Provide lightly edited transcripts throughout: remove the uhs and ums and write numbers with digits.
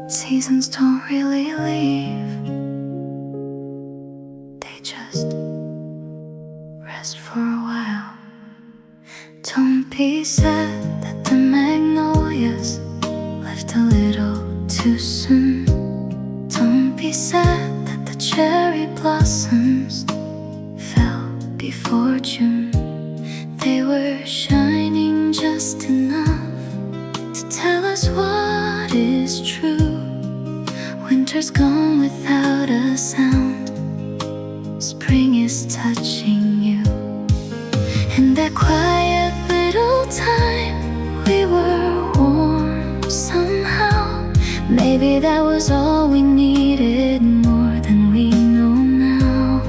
Seasons don't really leave, they just rest for a while. Don't be sad that the magnolias left a little too soon. Don't be sad that the cherry blossoms fell before June. They were shining just enough to tell us what is true. Winter's gone without a sound, spring is touching you. In that quiet little time, we were warm somehow. Maybe that was all we needed, more than we know now.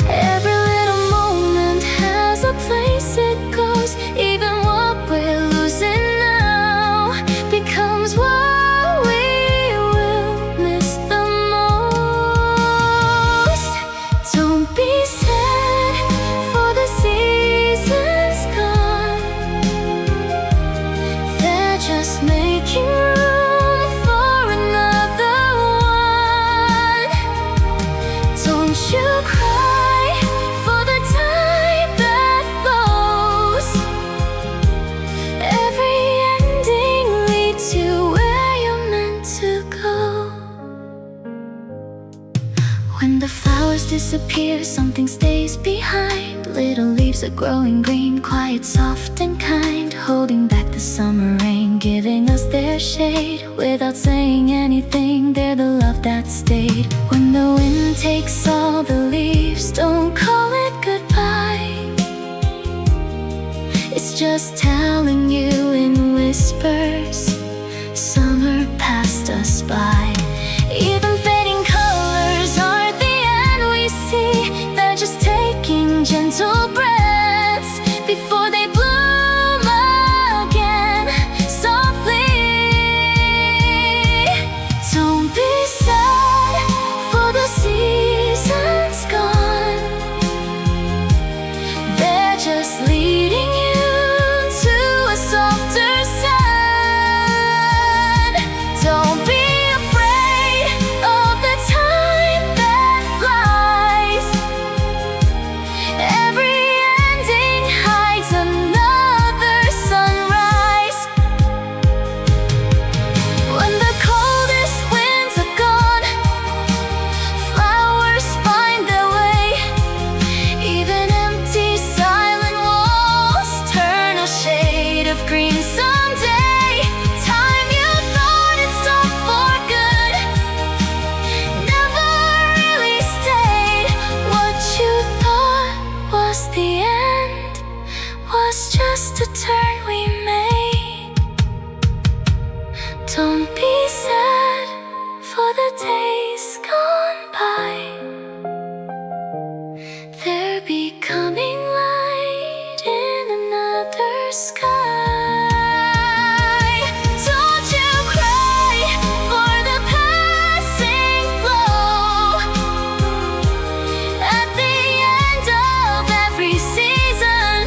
Every little moment has a place it goes. Even what we're losing now becomes what we will miss the most. Don't be sad for the seasons gone, they're just making room for another one. Don't you cry for the time that flows. Every ending leads you where you're meant to go. When the flowers disappear, something stays behind. Little leaves are growing green, quiet, soft and kind, holding back the summer rain, giving us their shade. Without saying anything, they're the love that stayed. When the wind takes all the leaves, don't call it goodbye. It's just telling you in whispers, summer passed us by. Even fading colors aren't the end we see, they're just taking gentle breaths before they bloom again softly. Don't be sad for the seasons gone, they're just leading you to a softer sun. Don't be afraid of the time that flies. Every ending hides another sunrise. When the coldest winds are gone, flowers find their way. Even empty, silent walls turn a shade of green someday. Time you thought it stopped for good never really stayed. What you thought was the end was just a turn we made. Don't be sad for the days gone by, they're becoming light in another sky. Don't you cry for the passing glow. At the end of every season,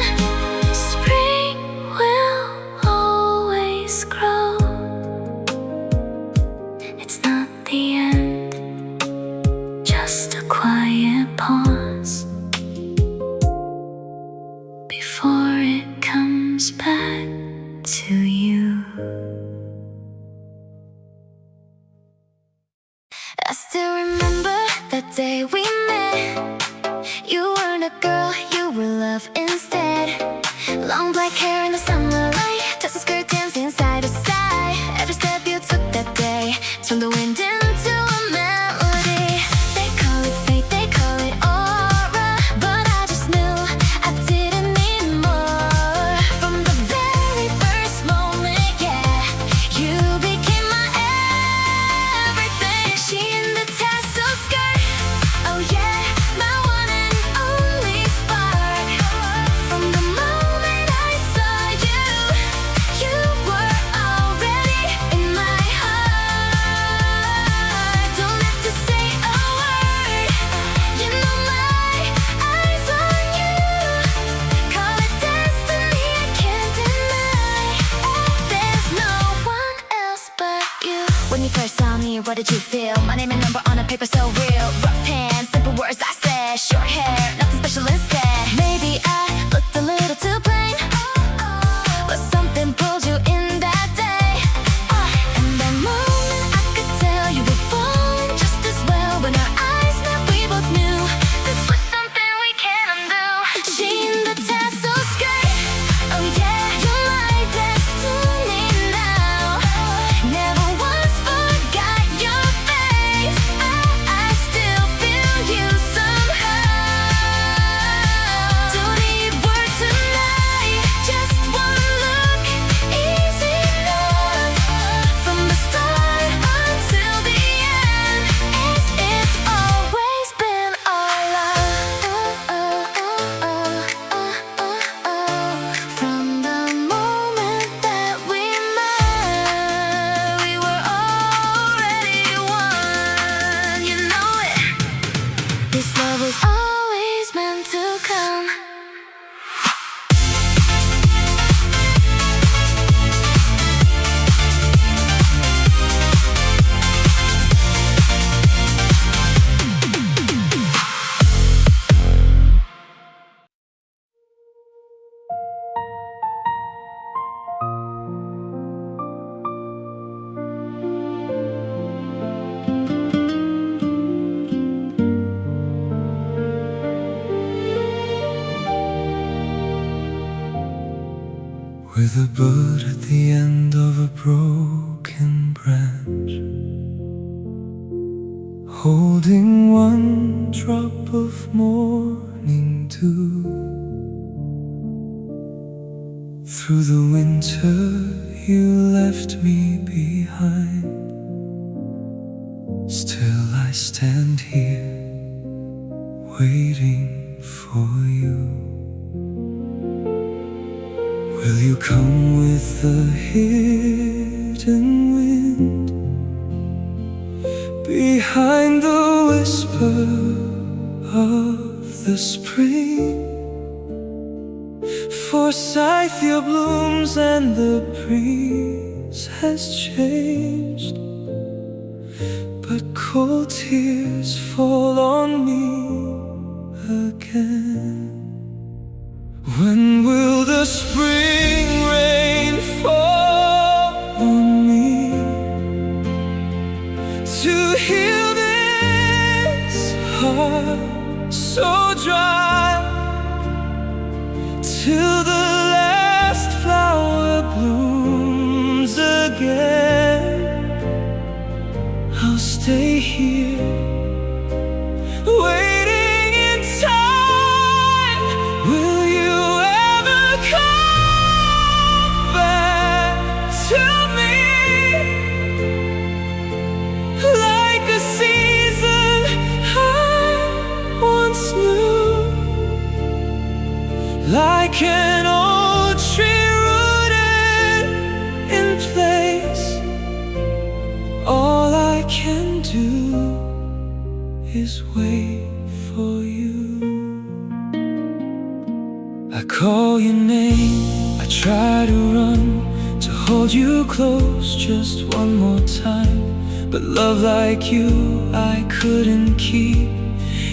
spring will always grow. It's not the end, just a quiet pause before it comes back to you. I still remember that day we met. You weren't a girl, you were love instead. Long black hair in the summer light, tussle skirt dancing side to side. Every step you took that day turned the wind into a melody. They call it fate, they call it aura, but I just knew I didn't need more. From the very first moment, yeah, you became my everything. She in the tassel skirt, oh yeah, my one and only spark. From the moment I saw you, you Jean the tassel skirt. Oh yeah, you're my destiny now. Never once forgot your face. I still feel you somehow. Don't need words tonight, just one look, easy enough. From the start until the end, it's always been our love. From the moment that we met, we were already one. You know it. This love was always meant to come. With a bird at the end of a broken branch, holding one drop of morning dew. Through the winter you left me behind. Still I stand here waiting for you. Will you come with the hidden wind, behind the whisper of the spring? Forsythia blooms and the breeze has changed, but cold tears fall on me again. When will the spring rain fall on me to heal this heart so dry, till the last flower blooms again? I'll stay here waiting in time. Will you ever come back to me, like a season I once knew, like an old tree rooted in place? All I can do is wait for you. I call your name, I try to run, to hold you close just one more time. But love like you I couldn't keep,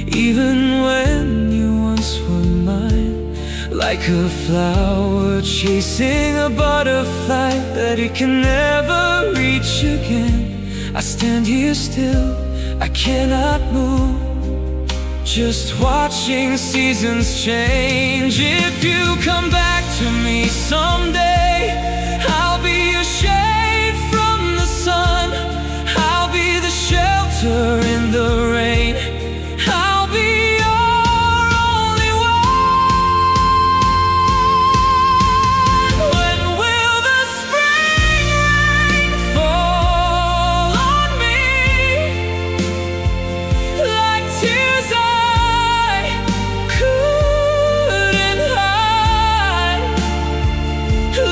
even when you once were mine. Like a flower chasing a butterfly that it can never reach again. I stand here still, I cannot move, just watching seasons change. If you come back to me someday, I'll be a shade from the sun, I'll be the shelter in the rain, I'll be your only one. When will the spring rain fall on me, like tears I couldn't hide?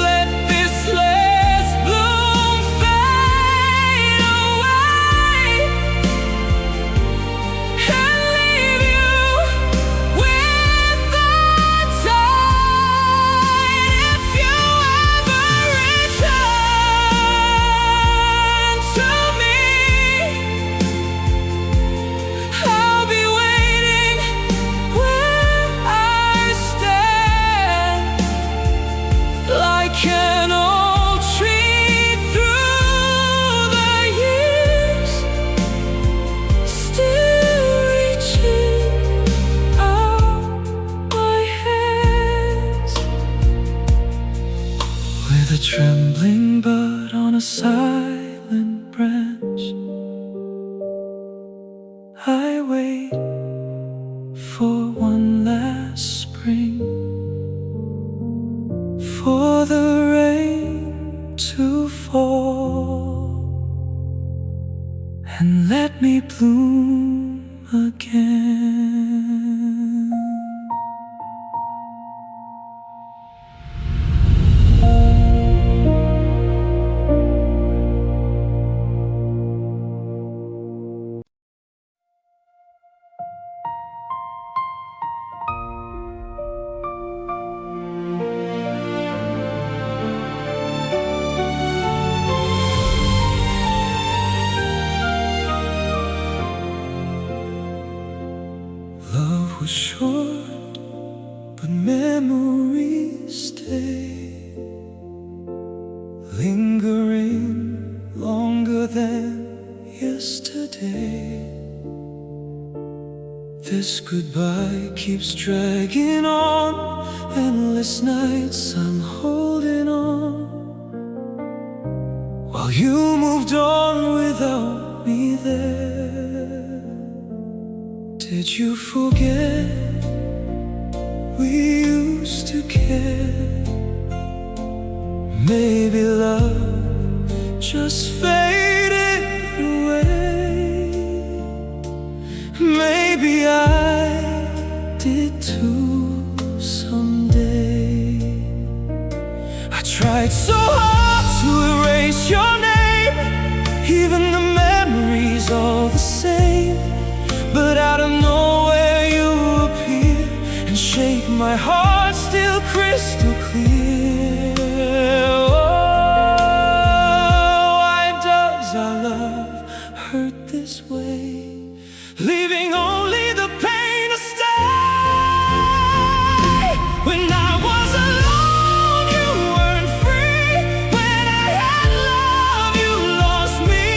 Let this last bloom silent branch. I wait for one last spring, for the rain to fall and let me bloom again. Love was short, but memories stay, lingering longer than yesterday. This goodbye keeps dragging on, endless nights I'm holding on, while you moved on without me there. Did you forget we used to care? Maybe love just faded away. Maybe I did too someday. I tried so hard to erase your name, even the memories all the same. But out of nowhere you appear and shake my heart still crystal clear. Oh, why does our love hurt this way, leaving only the pain to stay? When I was alone, you weren't free. When I had love, you lost me.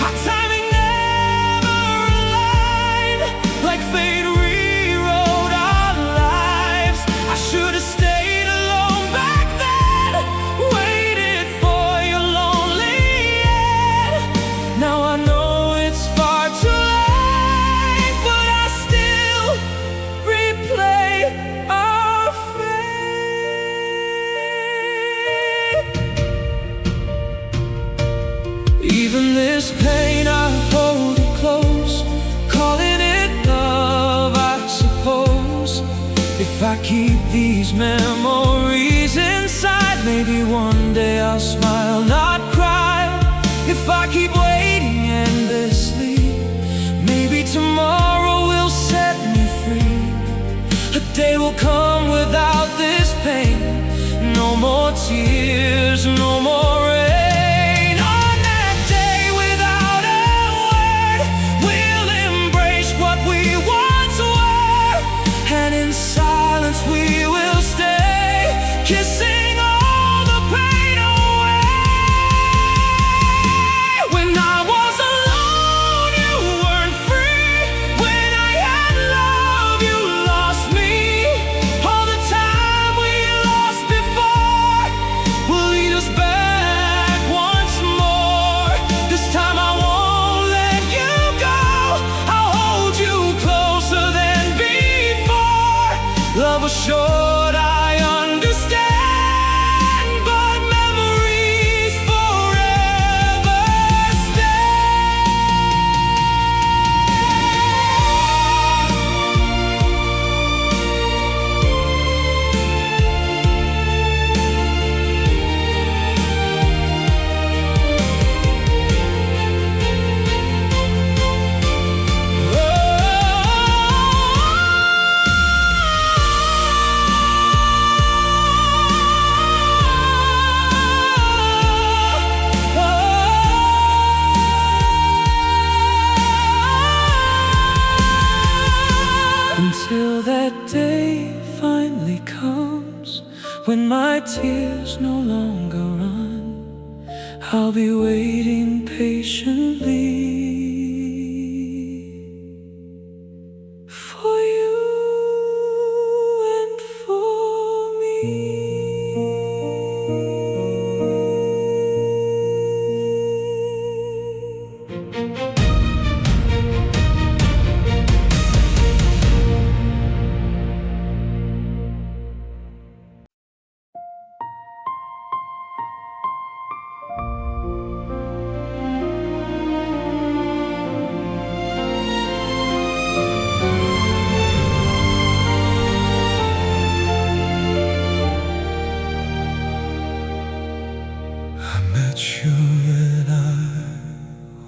Our timing never aligned, like fate rewrote our lives. I should have stayed alone back then, waited for your lonely end. Now I know it's far too late, but I still replay our fate. Even this pain, I hold it close, calling it love, I suppose. If I keep these memories inside, maybe one day I'll smile, not cry. If I keep waiting endlessly, maybe tomorrow will set me free. A day will come without this pain, no more tears, no more rain. On that day, without a word, we'll embrace what we once were, and in silence we will stay, kissing all the pain away. When I was alone, you weren't free. When I had love, you lost me. All the time we lost before will lead us back once more. This time I won't let you go, I'll hold you closer than before. Love was short, I understand, but memories forever until that day finally comes, when my tears no longer run. I'll be waiting patiently for you and for me.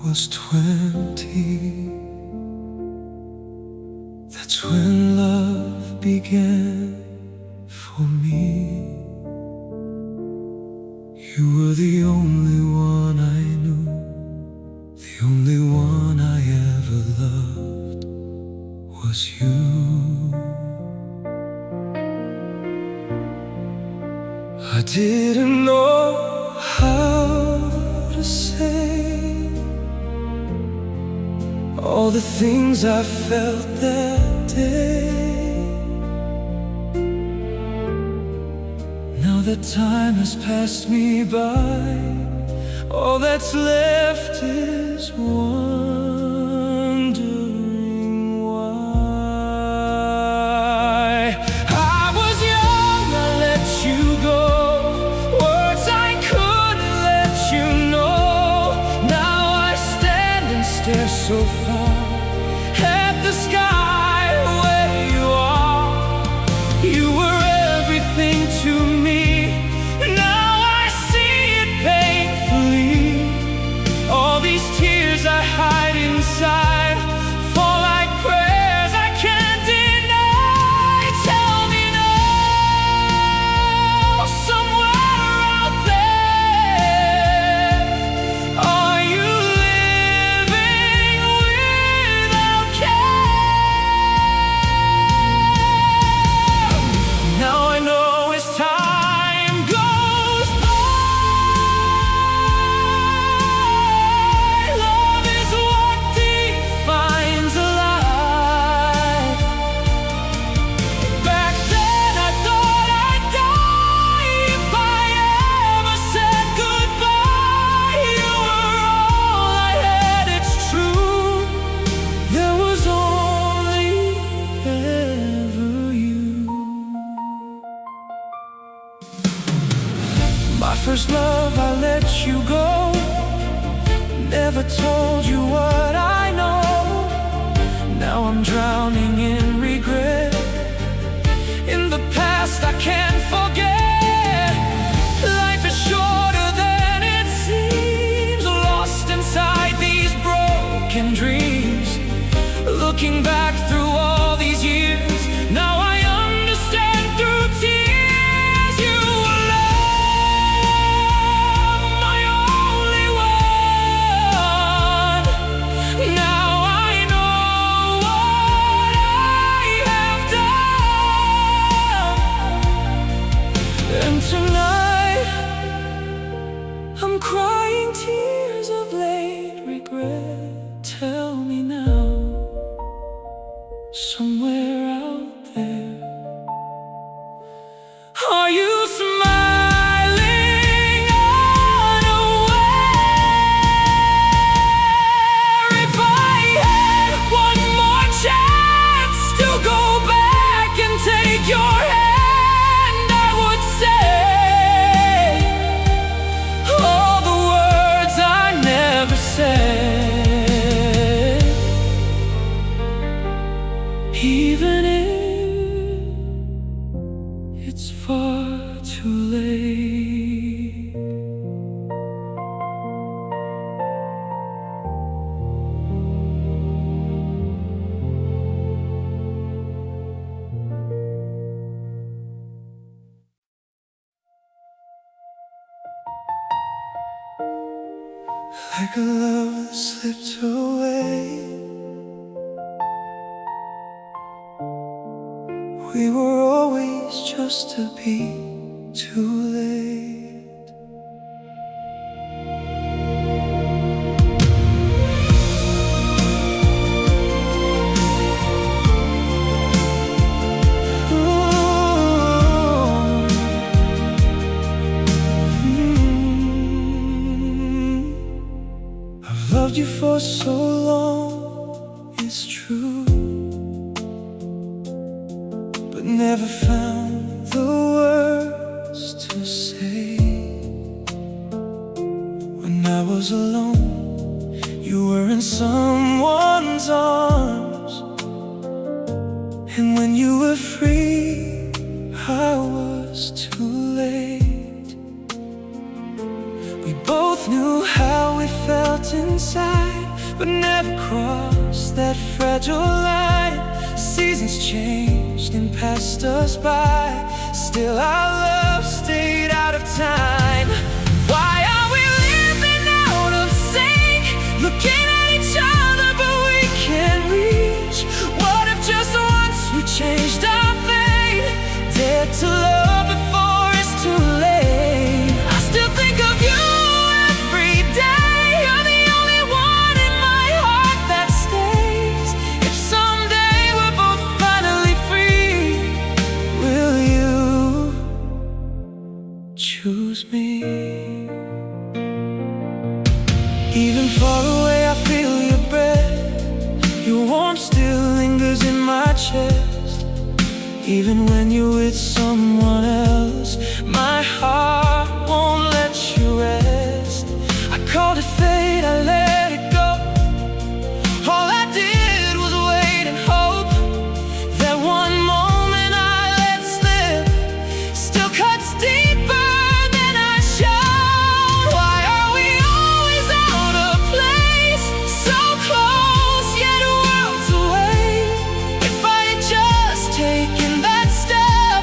was 20. That's when love began for me. You were the only one I knew, the only one I ever loved was you. I didn't know how to say all the things I felt that day. Now that time has passed me by, all that's left is wondering why. I was young, I let you go, words I couldn't let you know. Now I stand and stare so far at the sky where you are. You were everything to me. Now I see it painfully. All these tears I hide inside fall like prayers I can't deny. Tell me now, somewhere out there, are you living without care? Now I know as time goes by, love is what defines a life. Back then I thought I'd die if I ever said goodbye. You were all I had, it's true. There was only ever you. My first love, I let you go. Never told you what I know. Now I'm drowning in regret. In the past I can't forget. Life is shorter than it seems, lost inside these broken dreams. Looking back through all these years, now I understand through tears. You were love, my only one. Now I know what I have done. And tonight I'm crying tears of late regret. Tell me now, somewhere out there, are you smiling unaware? If I had one more chance to go back and take your hand, I would say all the words I never said. Even if it's far too late. Like a love that slipped away, we were always just to be too late. I've loved you for so long, it's true, but never found the words to say. When I was alone, you were in someone's arms, and when you were free, I was too late. We both knew how we felt inside, but never crossed that fragile line. Seasons changed and passed us by, still our love stayed out of time. Why are we living out of sync, looking at each other but we can't reach? What if just once we changed our fate, dared to love before it's too late? I still think of you every day. You're the only one in my heart that stays. If someday we're both finally free, will you choose me? Even far away I feel your breath, your warmth still lingers in my chest. Even when you're with someone else, my heart won't let you rest. I called it fate, I let it go. All I did was wait and hope that one moment I let slip still cuts deeper than I showed. Why are we always out of place, so close yet worlds away? If I had just taken that step,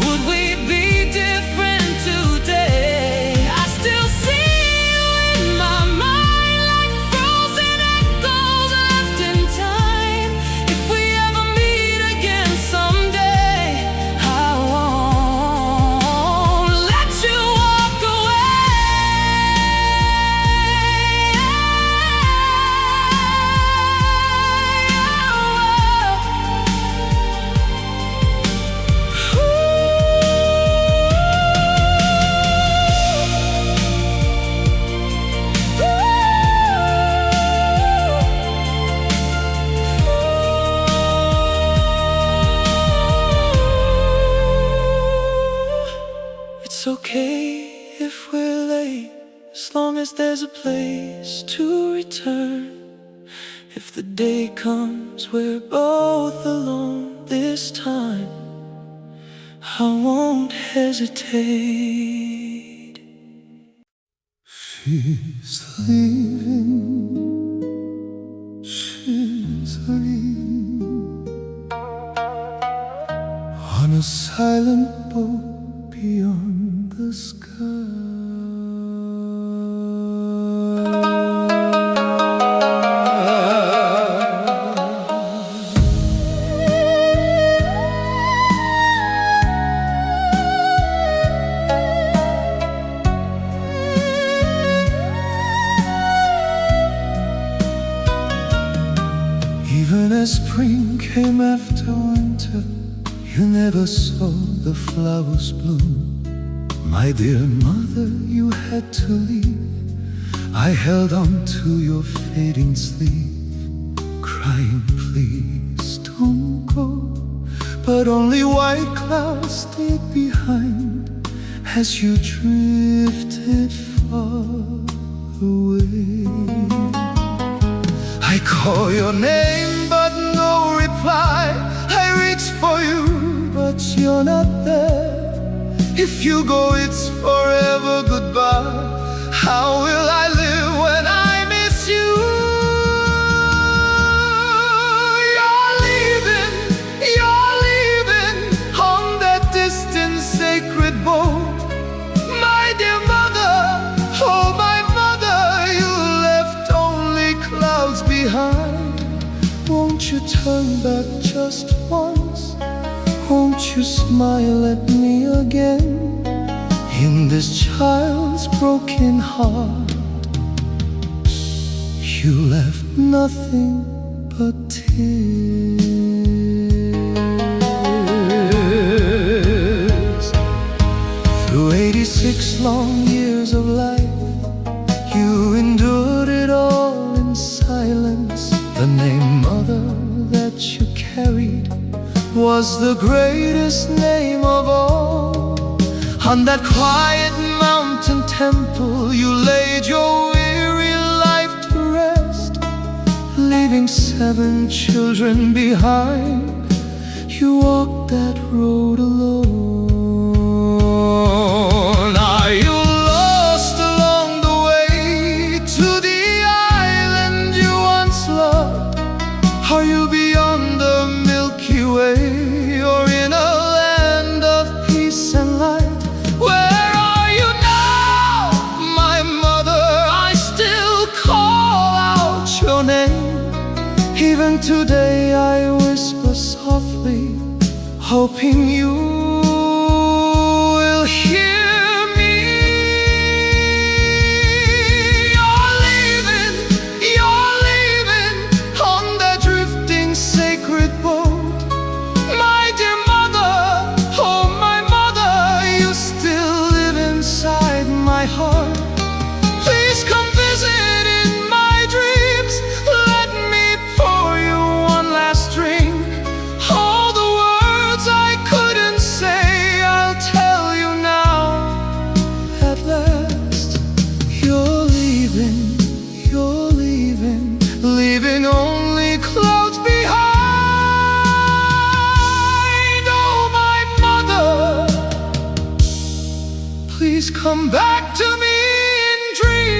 would we be different today? I still see you in my mind, like frozen echoes left in time. If we ever meet again someday, I won't let you walk It's okay if we're late, as long as there's a place to return. If the day comes we're both alone this time, I won't hesitate. She's leaving, she's leaving on a silent boat beyond the sky. Even as spring came after winter, you never saw the flowers bloom. My dear mother, you had to leave. I held on to your fading sleeve, crying, please don't go. But only white clouds stayed behind as you drifted far away. I call your name but no reply. I reach for you but you're not there. If you go it's forever goodbye. How will I live when I miss you? You're leaving on that distant sacred boat. My dear mother, oh my mother, you left only clouds behind. Won't you turn back just once? Won't you smile at me again? In this child's broken heart, you left nothing but tears. Through 86 long years of life, you endured it all in silence. The name Mother that you carried was the greatest name of all. On that quiet mountain temple, you laid your weary life to rest, leaving 7 children behind. You walked that road alone. Are you lost along the way to the island you hoping you will hear me. You're leaving on that drifting sacred boat. My dear mother, oh my mother, you still live inside my heart. Please come visit in my dreams. Let me pour you one last drink. All the words I couldn't say, I'll tell you now at last. You're leaving, leaving only clouds behind. Oh my mother, please come back to me in dreams.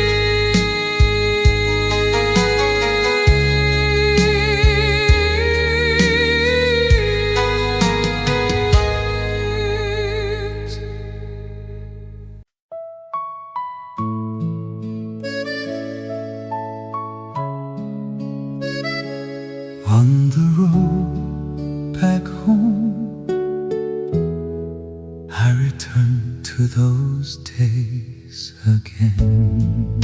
On the road back home, I return to those days again.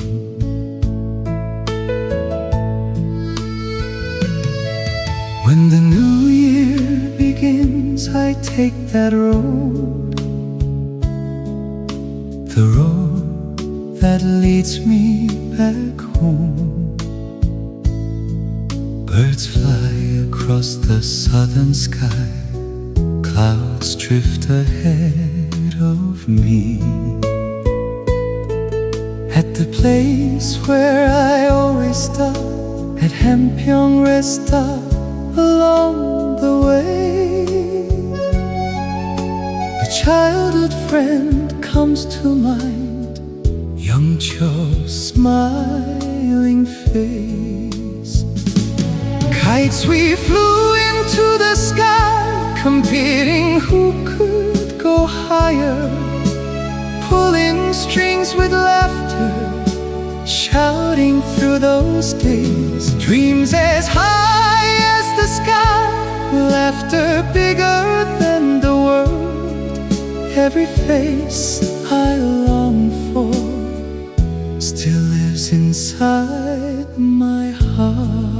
When the new year begins, I take that road, the road that leads me back home. Birds fly across the southern sky, clouds drift ahead of me. At the place where I always stop, at Hampyeong rest stop along the way, a childhood friend comes to mind, young Cho's smiling face. Kites we flew into the sky, competing who could go higher, pulling strings with laughter, shouting through those days. Dreams as high as the sky, laughter bigger than the world. Every face I long for still lives inside my heart.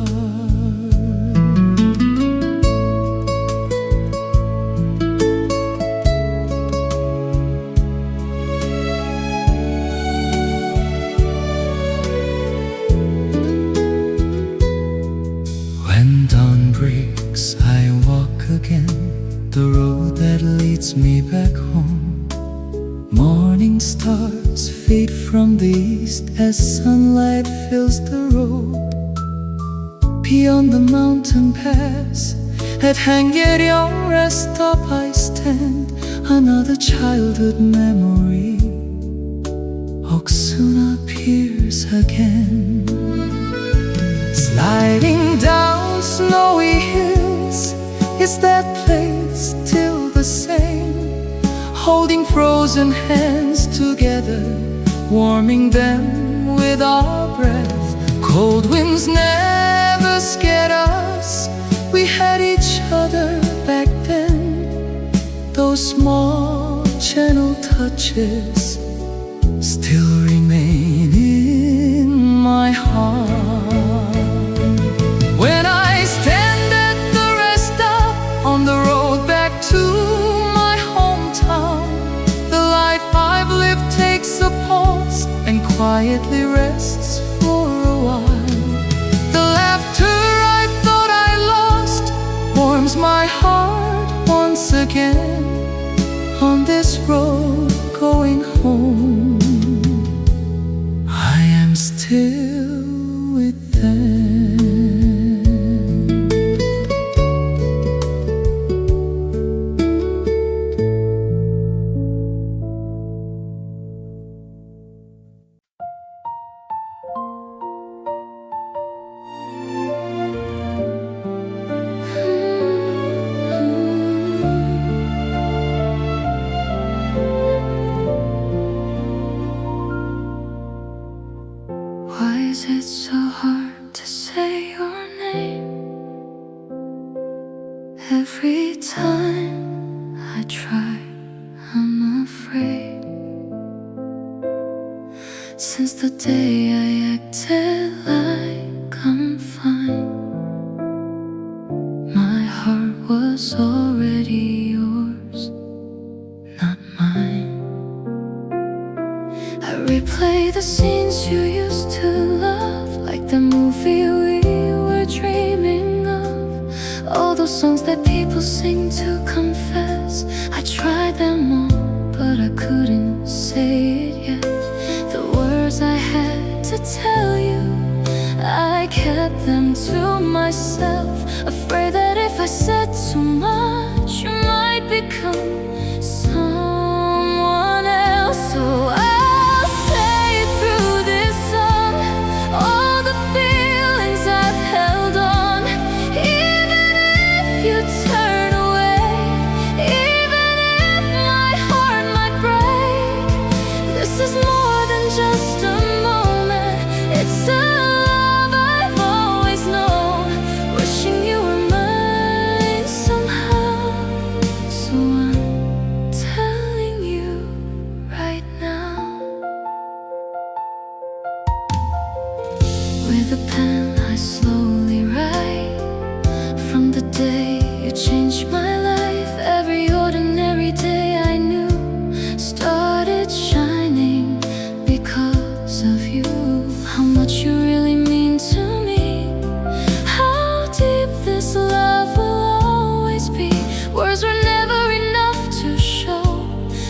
When dawn breaks, I walk again the road that leads me back home. Morning stars fade from the east as sunlight fills the road. Beyond the mountain pass, at Hangyeryong rest stop I stand, another childhood memory. Oksun appears again, sliding down snowy hills. Is that place still the same? Holding frozen hands together, warming them with our breath. Cold winds never scared us, we had each other back then. Those small gentle touches still remain in my heart. When I stand at the rest stop on the road back to my hometown, the life I've lived takes a pause and quietly rests for a while. The laughter I thought I lost warms my heart once again. On this road going home, I am still with them. the day I acted like I'm fine. My heart was already yours, not mine. I replay the scenes you used to love, like the movie we were dreaming of. All those songs that people sing to confess, I tried them all, but I couldn't say it yet. The words I had to tell you, I kept them to myself, afraid that if I said too much, you might become someone else. So I'll say it through this song, all the feelings I've held on. Even if you turn away, even if my heart might break, this is more than just a moment, it's a love I've always known, wishing you were mine somehow. So I'm telling you right now. With a pen I slowly write, from the day you changed my life, every ordinary day I knew started shining because of you. How much you really mean to me, how deep this love will always be. Words were never enough to show,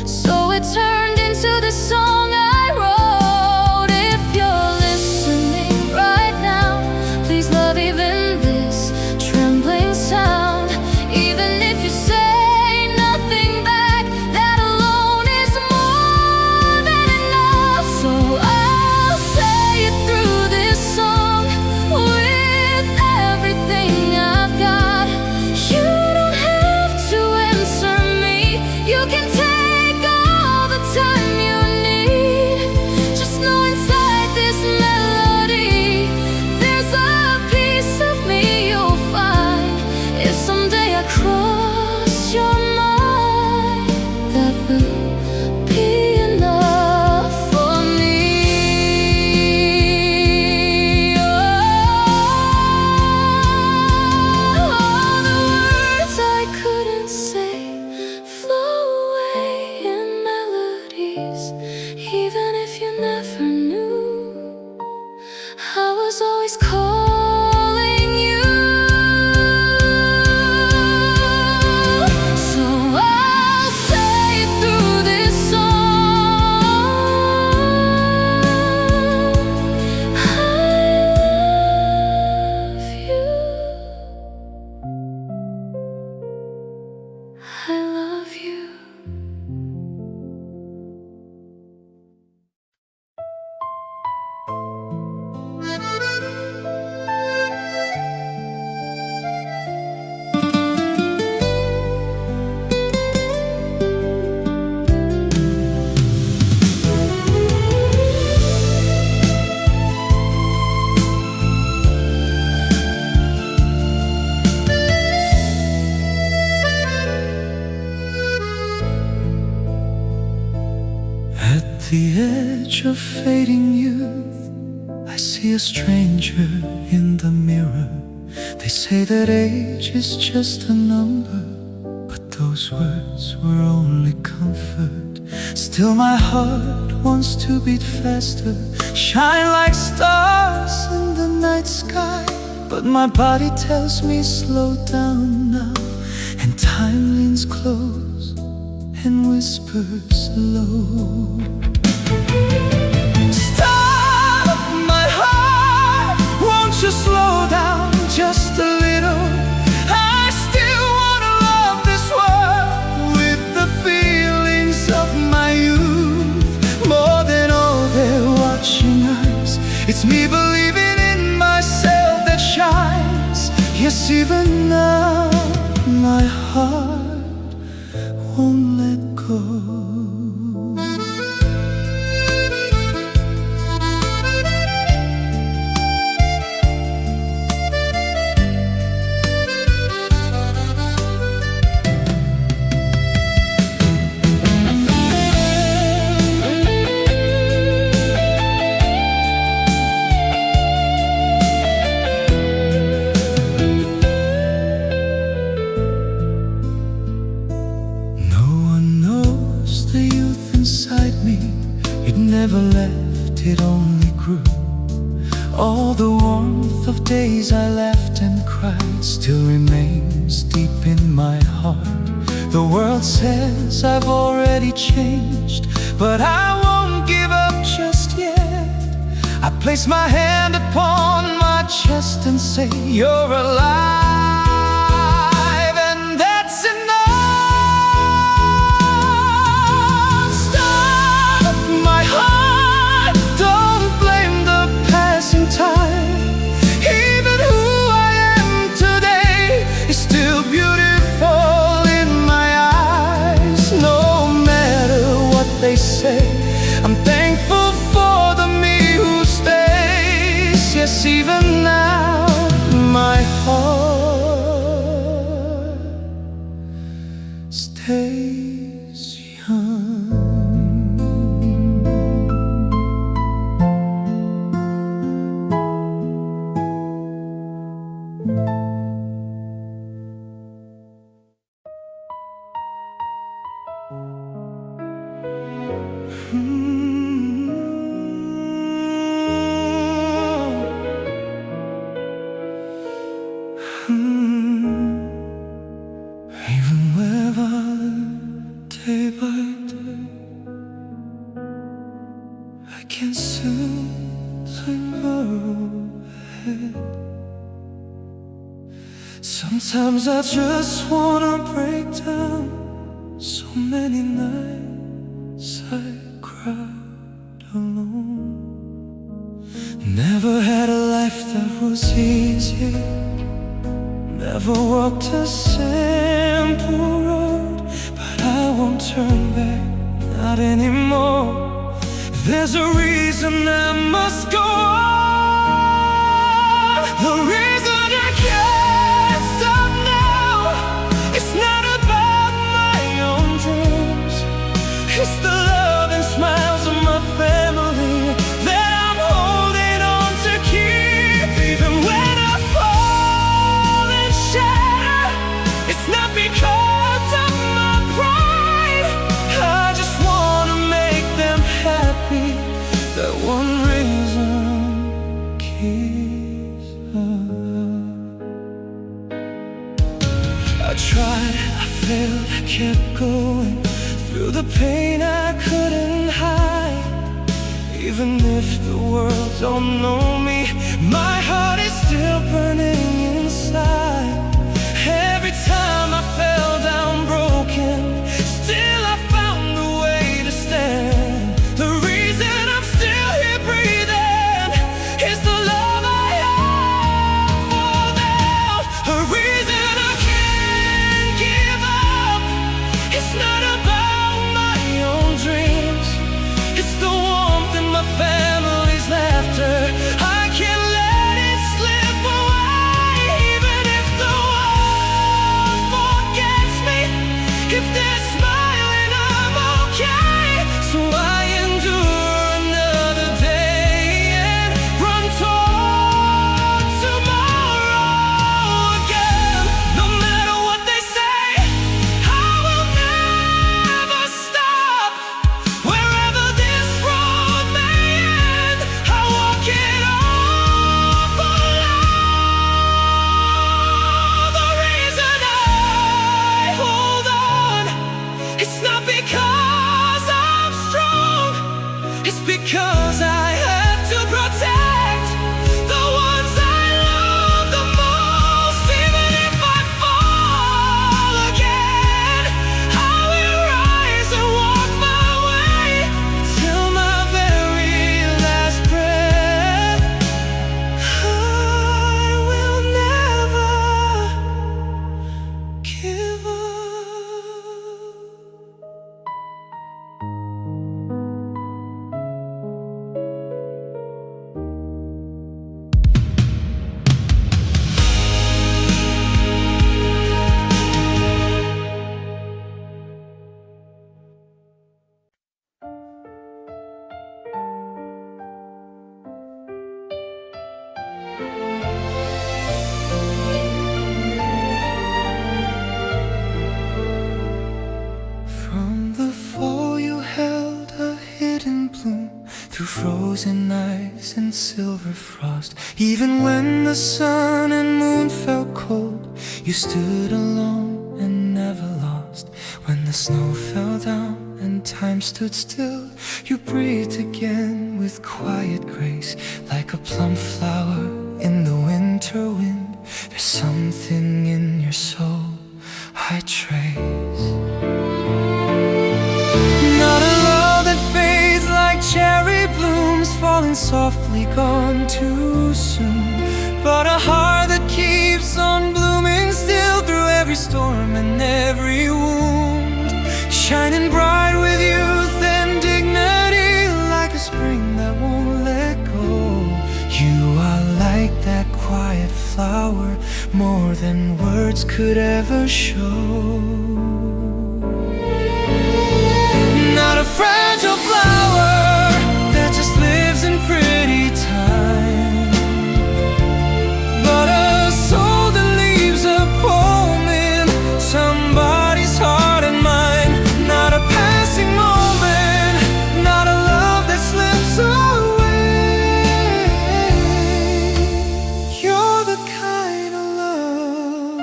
so it turned into the song I wrote. If you're listening right now, please love even this trembling sound. Even if you say nothing back, that alone is more than enough. So I'll say it through this song, with everything I've got. You don't have to answer me, you can take all the time you need. Just know inside this melody, there's a piece of me you'll find. If someday I cross your mind, that will be enough for me. All the words I couldn't say flow away in melodies, even if you never knew. I was always calling you. So I'll say it through this song, I love you. At the edge of fading youth, I see a stranger in the mirror. They say that age is just a number, but those words were only comfort. Still my heart wants to beat faster, shine like stars in the night sky. But my body tells me slow down now, and time leans close and whispers low. Stop, my heart, won't you slow down just a little? I still wanna love this world with the feelings of my youth. More than all their watching eyes, it's me believing in myself that shines. Yes, even now my heart won't let go. never left, it only grew. All the warmth of days I laughed and cried still remains deep in my heart. The world says I've already changed, but I won't give up just yet. I place my hand upon my chest and say, you're alive, and that's enough. Stop my heart, don't blame the passing time. Even who I am today is still beautiful in my eyes. No matter what they say, I'm thankful for the me who stays. Yes, even now my heart stays young. Even wherever day by day I can simply move ahead. Sometimes I just wanna break down. So many nights I cried alone. Never had a life that was easy, never walked a simple road, but I won't turn back, not anymore. There's a reason I must go on. The reason I can't stop now, it's not about my own dreams. It's the love and smiles of my family that I'm holding on to keep. Even when I fall and shatter, it's not because of my pride. I just wanna make them happy. That one reason keeps us. I tried, I failed, I kept going through the pain I couldn't hide. Even if the world don't know me, my heart is still burning inside. Every time I fell down broken, still I found a way to stand. The reason I'm still here breathing is the love I have for them. A reason I can't give up. It's not about my own dreams. It's the warmth in my family's laughter. I can't let it slip away. Even if the world forgets me, if they're smiling, I'm okay. So I endure another day and run toward tomorrow again. No matter what they say, I will never stop. Wherever this road may end, I walk it all for love. The reason I hold on, it's not because I'm strong, it's because I have to protect the ones I love the most. Even if I fall again, I will rise and walk my way till my very last breath. I will never give up. to frozen ice and silver frost. Even when the sun and moon felt cold, you stood alone and never lost. When the snow fell down and time stood still, you breathed again with quiet grace, like a plum flower in the winter wind. There's something in your soul I trace. Not a love that fades like cherry blooms falling softly, gone too soon, but a heart that keeps on blooming still through every storm and every wound, shining bright with youth and dignity, like a spring that won't let go. You are like that quiet flower, more than words could ever show. Not a fragile flower that just lives in pretty time, but a soul that leaves a poem in somebody's heart and mind. Not a passing moment, not a love that slips away. You're the kind of love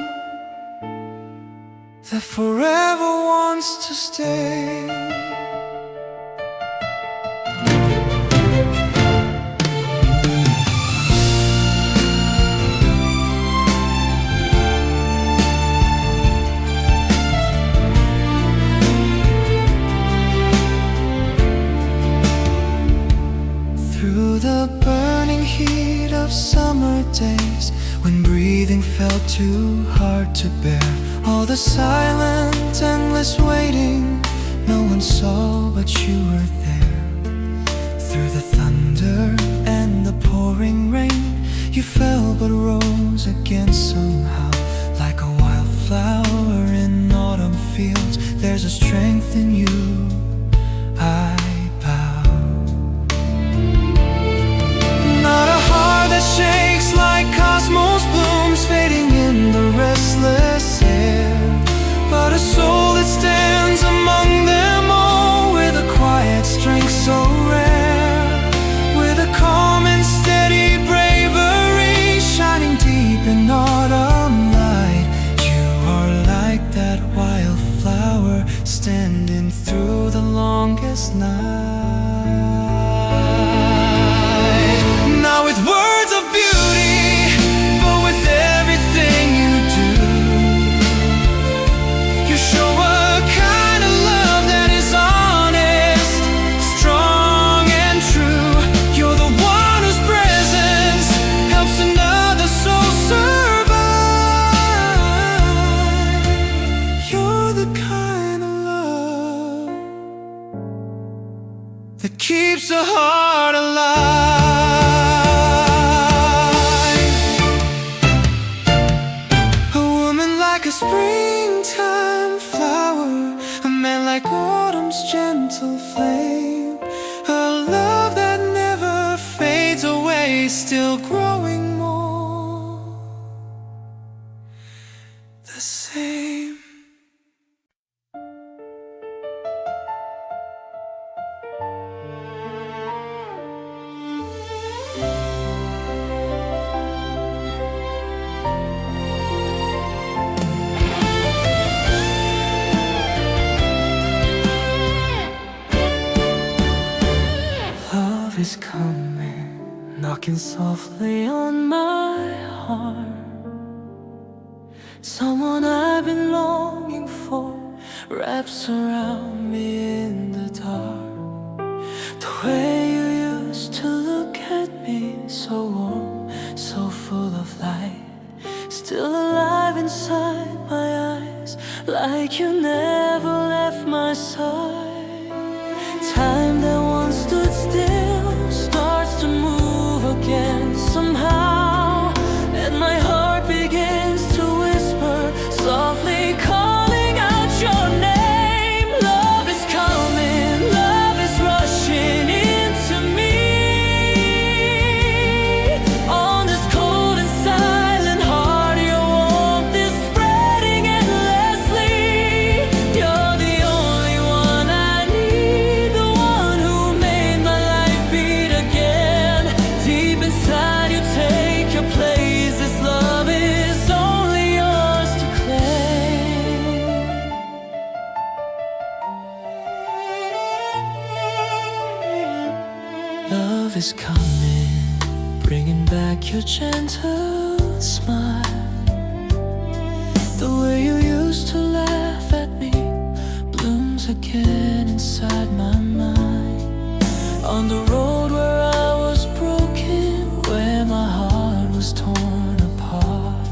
that forever wants to stay. Through the burning heat of summer days, when breathing felt too hard to bear, all the silent, endless waiting, no one saw but you were there. Through the thunder and the pouring rain, you fell but rose again somehow, like a wildflower in autumn fields. There's a strength in you, I bow. Not a heart that shakes like cosmos blooms fading in the restless air, but a soul that stands among them all with a quiet strength so rare, with a calm and steady bravery shining deep in autumn light. You are like that wildflower standing through the longest night. Not with words of beauty, but with everything you do. You show a kind of love that is honest, strong and true. You're the one whose presence helps another soul survive. You're the kind of love that keeps a heart alive. Like a springtime flower, a man like autumn's gentle flame, a love that never fades away, still growing more the same. Is coming, knocking softly on my heart. Someone I've been longing for wraps around me in the dark. The way you used to look at me, so warm, so full of light, still alive inside my eyes, like you never left my side. Time that once stood still starts to move again somehow, and my heart begins to whisper softly, calling out your name. Love is coming, love is rushing into me. On this cold and silent heart, your warmth is spreading endlessly. You're the only one I need, the one who made my life be love is coming, bringing back your gentle smile. The way you used to laugh at me blooms again inside my mind. On the road where I was broken, where my heart was torn apart,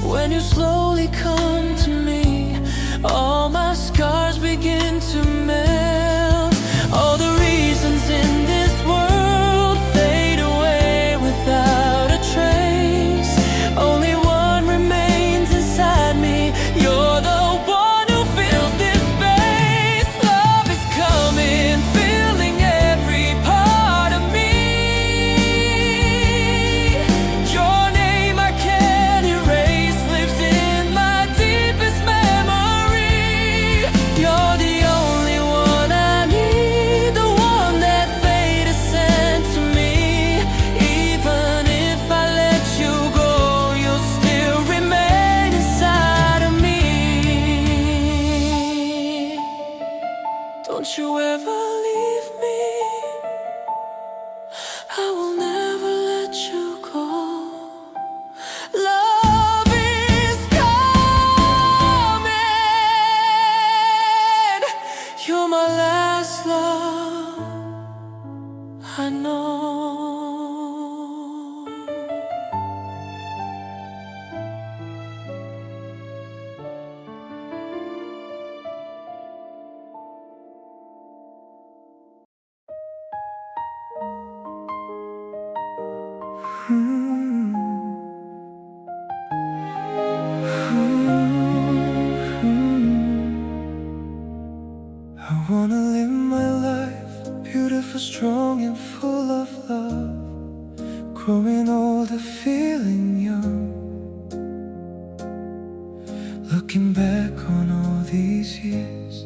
when you slowly come to me, all my scars begin to melt. All the reasons in this world fade away without a trace. Only one remains inside me. You're the one who fills this space. Love is coming, filling every part of me. Your name I can't erase, lives in my deepest memory. You're the only one I need, the one that fate has sent to me. Even if I let you go, you'll still remain inside of me. Don't you ever leave me, I will never let you go. Love is coming. You're my last love, I know. I wanna live my life beautiful, strong and full of love, growing older, feeling young. Looking back on all these years,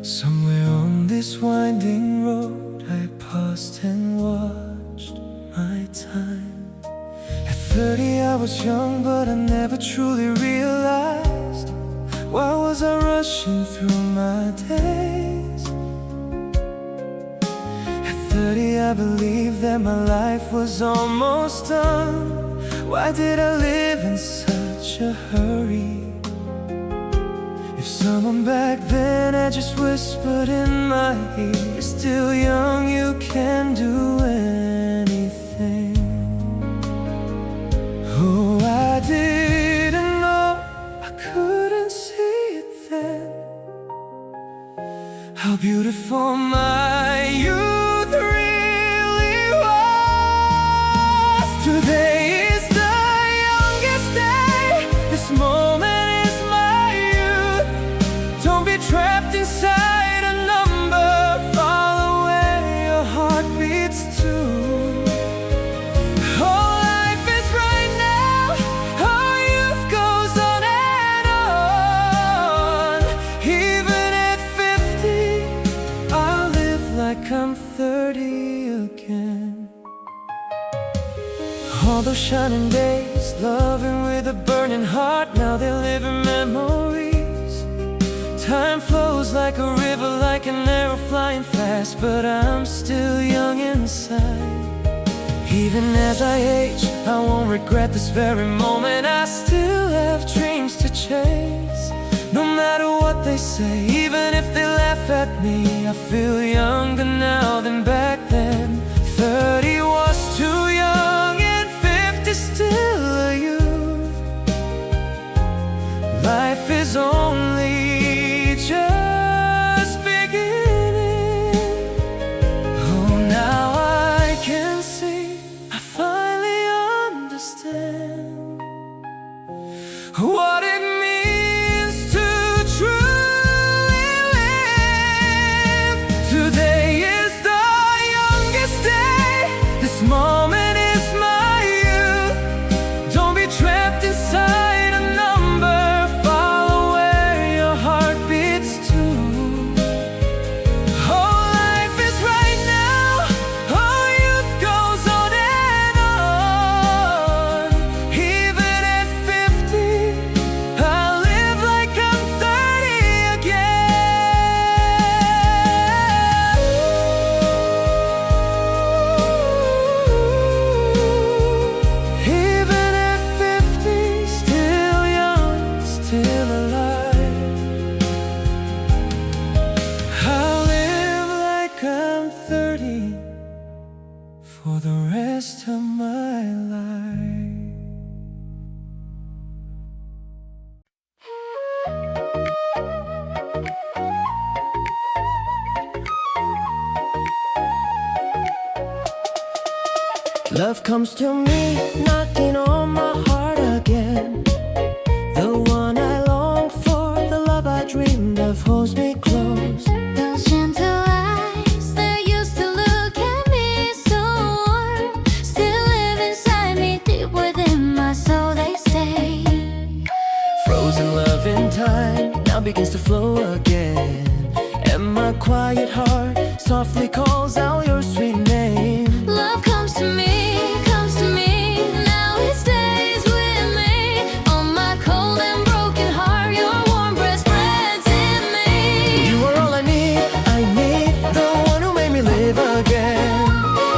somewhere on this winding road I paused and watched my time. At 30 I was young, but I never truly realized why was I rushing through my days. At 30 I believed that my life was almost done. Why did I live in such a hurry? If someone back then had just whispered in my ear, you're still young, you can do anything. Oh, I didn't know, I couldn't see it then, how beautiful my youth really was. Today is the youngest day, this moment is my youth. Don't be trapped inside a number, follow where your heart beats to. All life is right now, our youth goes on and on. Even at 50, I'll live like I'm 30 again. All those shining days, loving with a burning heart, now they live in memories. Time flows like a river, like an arrow flying fast, but I'm still young inside. Even as I age, I won't regret this very moment. I still have dreams to chase, no matter what they say. Even if they laugh at me, I feel younger now than back then. 30 was too young and 50 still a youth. Life is only just beginning. Oh, now I can see, I finally understand what it means to truly live. Today Love comes to me, knocking on my heart again. The one I long for, the love I dreamed of holds me close. Those gentle eyes that used to look at me so warm still live inside me, deep within my soul they stay. Frozen love in time now begins to flow again, and my quiet heart softly calls out your sweet name. Love comes to me, now it stays with me. On my cold and broken heart, your warm breath spreads in me. You are all I need, the one who made me live again.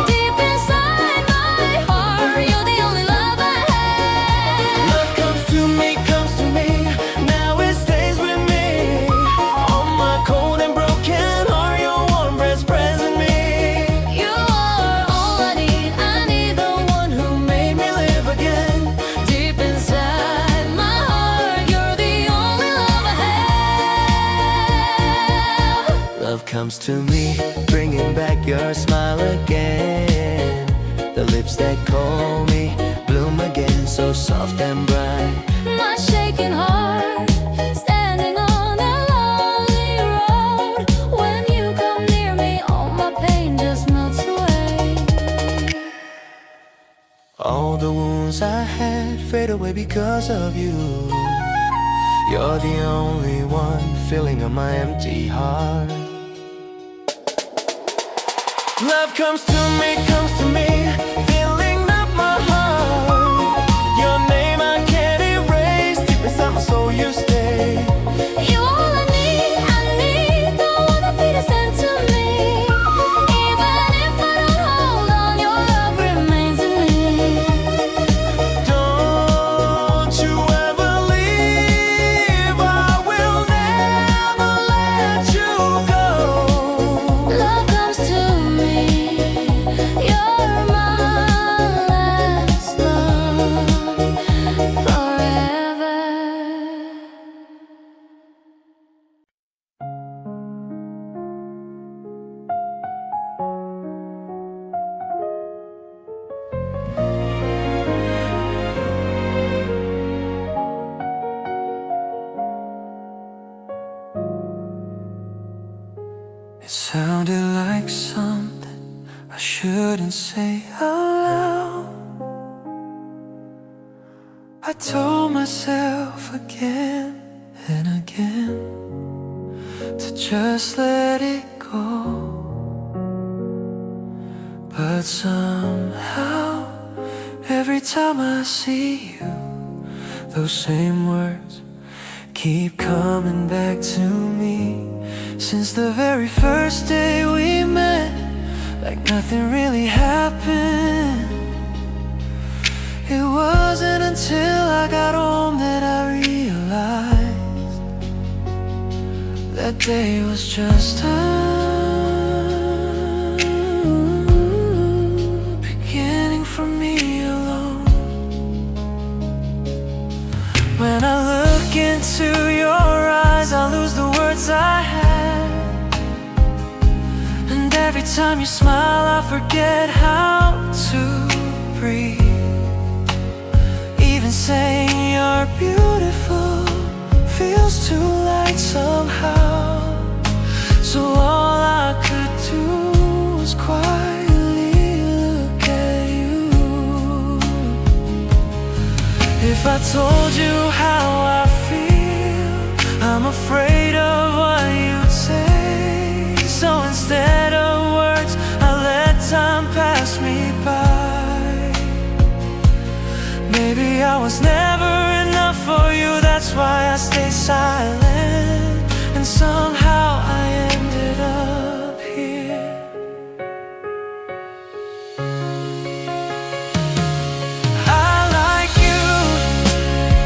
Deep inside my heart, you're the only love I have. Love comes to me, now it stays with me. On my cold and broken heart, your warm breath spreads in me. You are all I need the one who made me live again. Deep inside my heart, you're the only love I have. Love comes to me, bringing back your smile again. The lips that call me bloom again, so soft and bright. My shaking heart, standing on a lonely road. When you come near me, all my pain just melts away. All the wounds I had fade away because of you. You're the only one filling up my empty heart. Love comes to me, filling up my heart. Your name I can't erase, deep inside my soul you stay. You all I need the one that feed us into me. Even if I don't hold on, your love remains in me. Don't you ever leave, I will never let you go. Love comes to me, you're my last love forever. It sounded like something I shouldn't say out loud. I told myself again and again to just let it go. But somehow, every time I see you, those same words keep coming back to me. Since the very first day we met, like nothing really happened. It wasn't until I got home that I realized that day was just a beginning for me alone. When I look into your eyes, I lose the words I had. And every time you smile, I forget how to breathe. Even saying you're beautiful feels too light somehow. So all I could do was quietly look at you. If I told you how I feel, I'm afraid of what you'd say. So instead of words, I let time pass me by. Maybe I was never enough for you, that's why I stay silent. And somehow I ended up here. I like you,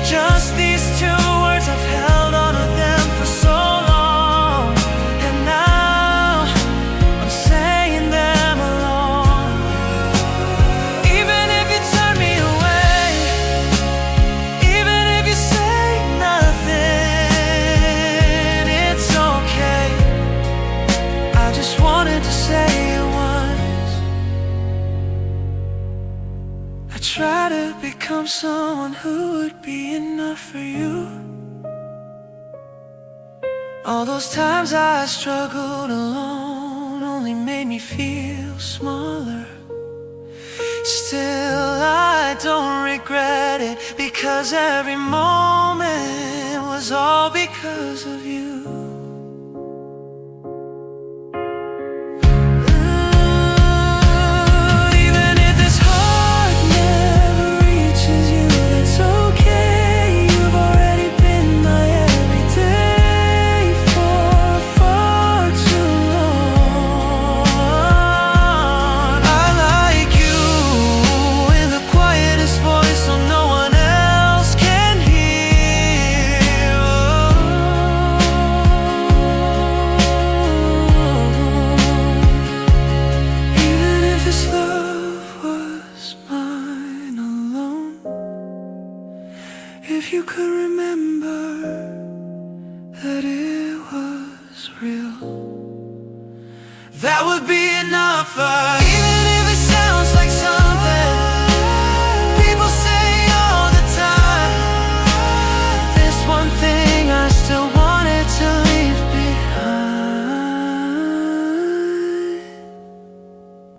just these two words, I've held on to them for so long. And now I'm saying them alone. Even if you turn me away, even if you say nothing, it's okay. I just wanted to say it once. try to become someone who would be enough for you. All those times I struggled alone only made me feel smaller. Still, I don't regret it, because every moment was all because of you. Even if this heart never reaches you, that's okay. You've already been my everyday for far too long. I like you in the quietest voice so no one else can hear. Even if this love was mine alone, if you could remember that it was real, that would be enough. Even